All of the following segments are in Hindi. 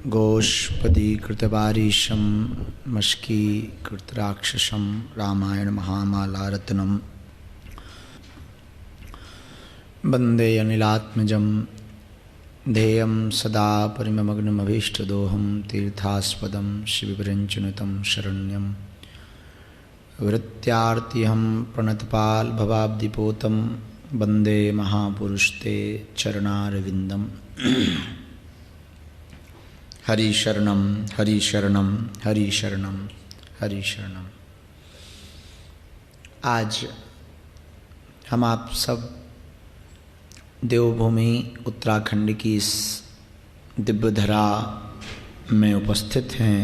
गोष्पदीकृतवारीशं मष्कीकृतराक्षसं रामायण महामालारत्नं वन्दे अनिलात्मजं ध्येयं सदा परिमग्नमभीष्टदोहं तीर्थास्पदं शिवविरञ्चनुतं शरण्यं वृत्त्यार्तिहं प्रणतपाल भवाब्धिपोतं वन्दे महापुरुषते चरणारविन्दम्। हरि शरणम हरि शरणम हरि शरणम हरि शरणम। आज हम आप सब देवभूमि उत्तराखंड की इस दिव्य धरा में उपस्थित हैं।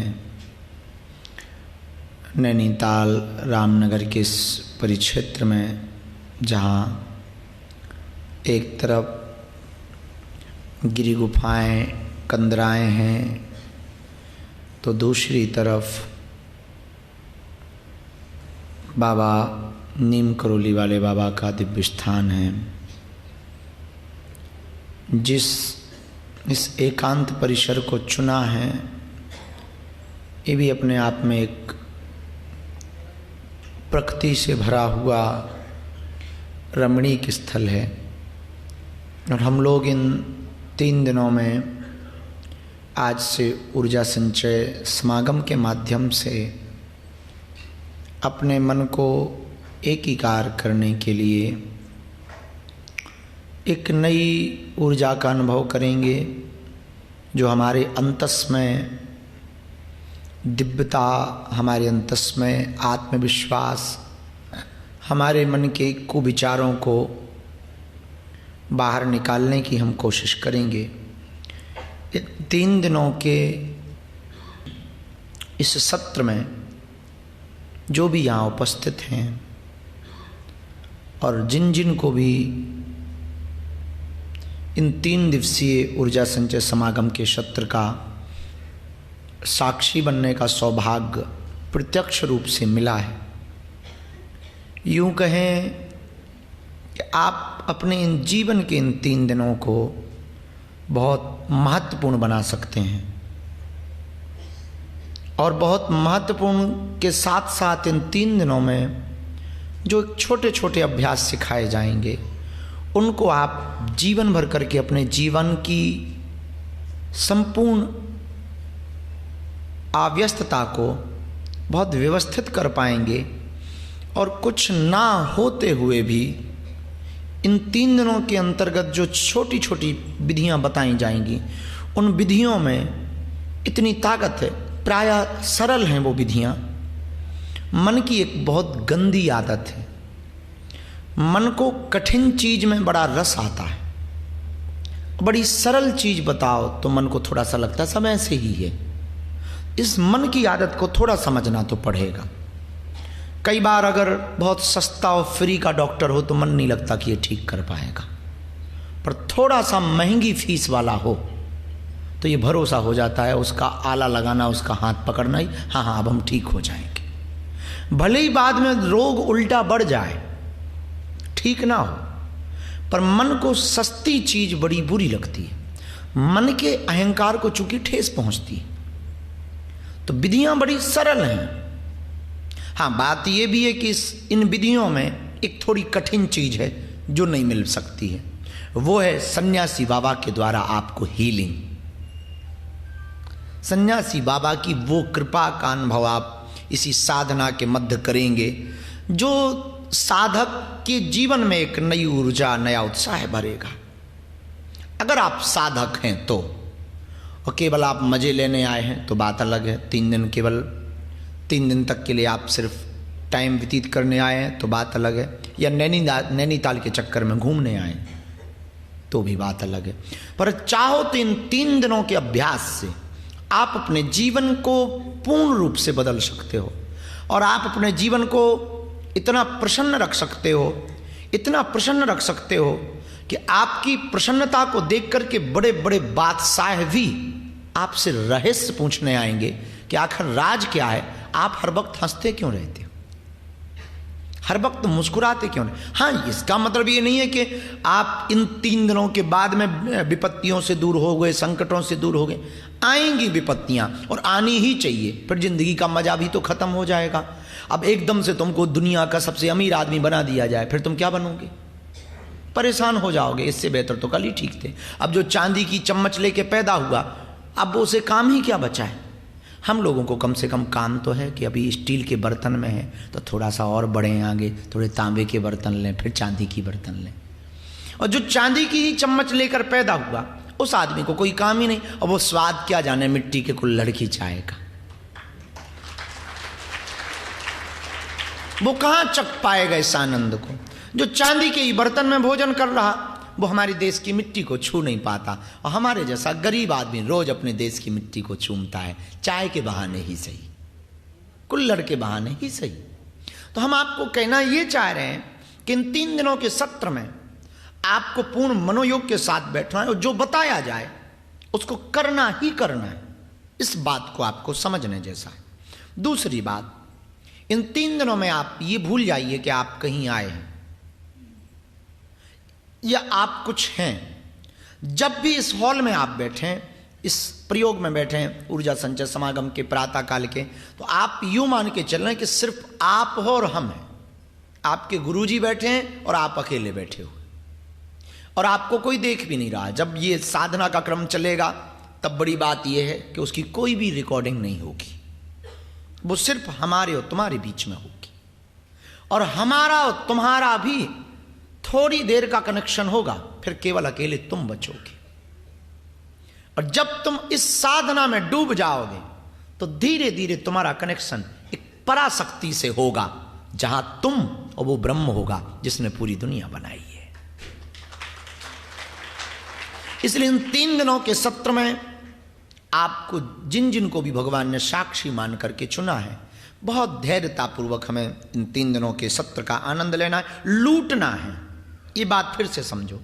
नैनीताल रामनगर के इस परिक्षेत्र में, जहाँ एक तरफ गिरी गुफाएं कंदराएँ हैं तो दूसरी तरफ बाबा नीम करोली वाले बाबा का दिव्य स्थान है। इस एकांत परिसर को चुना है, ये भी अपने आप में एक प्रकृति से भरा हुआ रमणीक स्थल है। और हम लोग इन 3 दिनों में आज से ऊर्जा संचय समागम के माध्यम से अपने मन को एकीकार करने के लिए एक नई ऊर्जा का अनुभव करेंगे, जो हमारे अंतस में दिव्यता, हमारे अंतस में आत्मविश्वास, हमारे मन के कुविचारों को बाहर निकालने की हम कोशिश करेंगे। 3 दिनों के इस सत्र में जो भी यहाँ उपस्थित हैं और जिन जिन को भी इन 3 दिवसीय ऊर्जा संचय समागम के सत्र का साक्षी बनने का सौभाग्य प्रत्यक्ष रूप से मिला है, यूँ कहें कि आप अपने इन जीवन के इन 3 दिनों को बहुत महत्वपूर्ण बना सकते हैं। और बहुत महत्वपूर्ण के साथ साथ इन 3 दिनों में जो छोटे छोटे अभ्यास सिखाए जाएंगे, उनको आप जीवन भर करके अपने जीवन की संपूर्ण अव्यस्तता को बहुत व्यवस्थित कर पाएंगे। और कुछ ना होते हुए भी इन 3 दिनों के अंतर्गत जो छोटी छोटी विधियां बताई जाएंगी, उन विधियों में इतनी ताकत है, प्रायः सरल हैं वो विधियां। मन की एक बहुत गंदी आदत है, मन को कठिन चीज में बड़ा रस आता है। बड़ी सरल चीज बताओ तो मन को थोड़ा सा लगता है सब ऐसे ही है। इस मन की आदत को थोड़ा समझना तो पड़ेगा। कई बार अगर बहुत सस्ता और फ्री का डॉक्टर हो तो मन नहीं लगता कि ये ठीक कर पाएगा, पर थोड़ा सा महंगी फीस वाला हो तो ये भरोसा हो जाता है, उसका आला लगाना, उसका हाथ पकड़ना ही, हाँ अब हम ठीक हो जाएंगे। भले ही बाद में रोग उल्टा बढ़ जाए, ठीक ना हो, पर मन को सस्ती चीज बड़ी बुरी लगती है। मन के अहंकार को चूंकि ठेस पहुंचती है। तो विधियां बड़ी सरल हैं। हाँ, बात यह भी है कि इन विधियों में एक थोड़ी कठिन चीज है जो नहीं मिल सकती है, वो है सन्यासी बाबा के द्वारा आपको हीलिंग। सन्यासी बाबा की वो कृपा का अनुभव आप इसी साधना के मध्य करेंगे, जो साधक के जीवन में एक नई ऊर्जा, नया उत्साह भरेगा। अगर आप साधक हैं तो, और केवल आप मजे लेने आए हैं तो बात अलग है। 3 दिन केवल 3 दिन तक के लिए आप सिर्फ टाइम व्यतीत करने आए हैं तो बात अलग है, या नैनीताल के चक्कर में घूमने आए तो भी बात अलग है। पर चाहो तो इन 3 दिनों के अभ्यास से आप अपने जीवन को पूर्ण रूप से बदल सकते हो। और आप अपने जीवन को इतना प्रसन्न रख सकते हो, इतना प्रसन्न रख सकते हो कि आपकी प्रसन्नता को देख करके बड़े बड़े बादशाह भी आपसे रहस्य पूछने आएंगे कि आखिर राज क्या है, आप हर वक्त हंसते क्यों रहते हो, हर वक्त मुस्कुराते क्यों नहीं। हाँ, इसका मतलब ये नहीं है कि आप इन 3 दिनों के बाद में विपत्तियों से दूर हो गए, संकटों से दूर हो गए। आएंगी विपत्तियां, और आनी ही चाहिए, फिर जिंदगी का मजा भी तो खत्म हो जाएगा। अब एकदम से तुमको दुनिया का सबसे अमीर आदमी बना दिया जाए, फिर तुम क्या बनोगे? परेशान हो जाओगे। इससे बेहतर तो कल ही ठीक थे। अब जो चांदी की चम्मच लेके पैदा हुआ, अब उसे काम ही क्या बचा है? हम लोगों को कम से कम काम तो है कि अभी स्टील के बर्तन में है तो थोड़ा सा और बढ़ें आगे, थोड़े तांबे के बर्तन लें, फिर चांदी की बर्तन लें। और जो चांदी की ही चम्मच लेकर पैदा हुआ, उस आदमी को कोई काम ही नहीं, और वो स्वाद क्या जाने मिट्टी के कुल्हड़ की चाय का। वो कहां चख पाएगा इस आनंद को? जो चांदी के ही बर्तन में भोजन कर रहा, वो हमारे देश की मिट्टी को छू नहीं पाता, और हमारे जैसा गरीब आदमी रोज अपने देश की मिट्टी को चूमता है, चाय के बहाने ही सही, कुल्हड़ के बहाने ही सही। तो हम आपको कहना ये चाह रहे हैं कि इन 3 दिनों के सत्र में आपको पूर्ण मनोयोग के साथ बैठना है, और जो बताया जाए उसको करना ही करना है। इस बात को आपको समझने जैसा है। दूसरी बात, इन 3 दिनों में आप ये भूल जाइए कि आप कहीं आए हैं या आप कुछ हैं। जब भी इस हॉल में आप बैठें, इस प्रयोग में बैठें ऊर्जा संचय समागम के प्रातः काल के, तो आप यूं मान के चल रहे हैं कि सिर्फ आप हो और हम हैं। आपके गुरुजी बैठे हैं और आप अकेले बैठे हो, और आपको कोई देख भी नहीं रहा। जब ये साधना का क्रम चलेगा तब बड़ी बात यह है कि उसकी कोई भी रिकॉर्डिंग नहीं होगी, वो सिर्फ हमारे और तुम्हारे बीच में होगी, और हमारा और तुम्हारा भी थोड़ी देर का कनेक्शन होगा, फिर केवल अकेले तुम बचोगे। और जब तुम इस साधना में डूब जाओगे तो धीरे धीरे तुम्हारा कनेक्शन एक पराशक्ति से होगा, जहां तुम और वो ब्रह्म होगा जिसने पूरी दुनिया बनाई है। इसलिए इन 3 दिनों के सत्र में आपको जिन जिन को भी भगवान ने साक्षी मान करके चुना है, बहुत धैर्यतापूर्वक हमें इन 3 दिनों के सत्र का आनंद लेना है, लूटना है। ये बात फिर से समझो।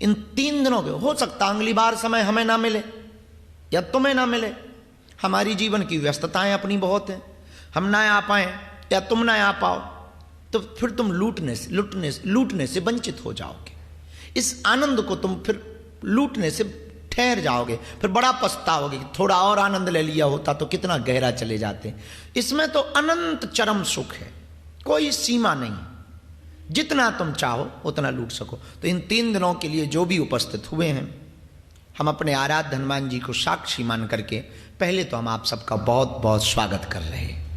इन 3 दिनों के, हो सकता अगली बार समय हमें ना मिले या तुम्हें ना मिले, हमारी जीवन की व्यस्तताएं अपनी बहुत हैं, हम ना आ पाए या तुम ना आ पाओ, तो फिर तुम लूटने से वंचित हो जाओगे। इस आनंद को तुम फिर लूटने से ठहर जाओगे, फिर बड़ा पछताओगे कि थोड़ा और आनंद ले लिया होता तो कितना गहरा चले जाते। इसमें तो अनंत चरम सुख है, कोई सीमा नहीं, जितना तुम चाहो उतना लूट सको। तो इन 3 दिनों के लिए जो भी उपस्थित हुए हैं, हम अपने आराध्य हनुमान जी को साक्षी मान करके पहले तो हम आप सबका बहुत बहुत स्वागत कर रहे हैं।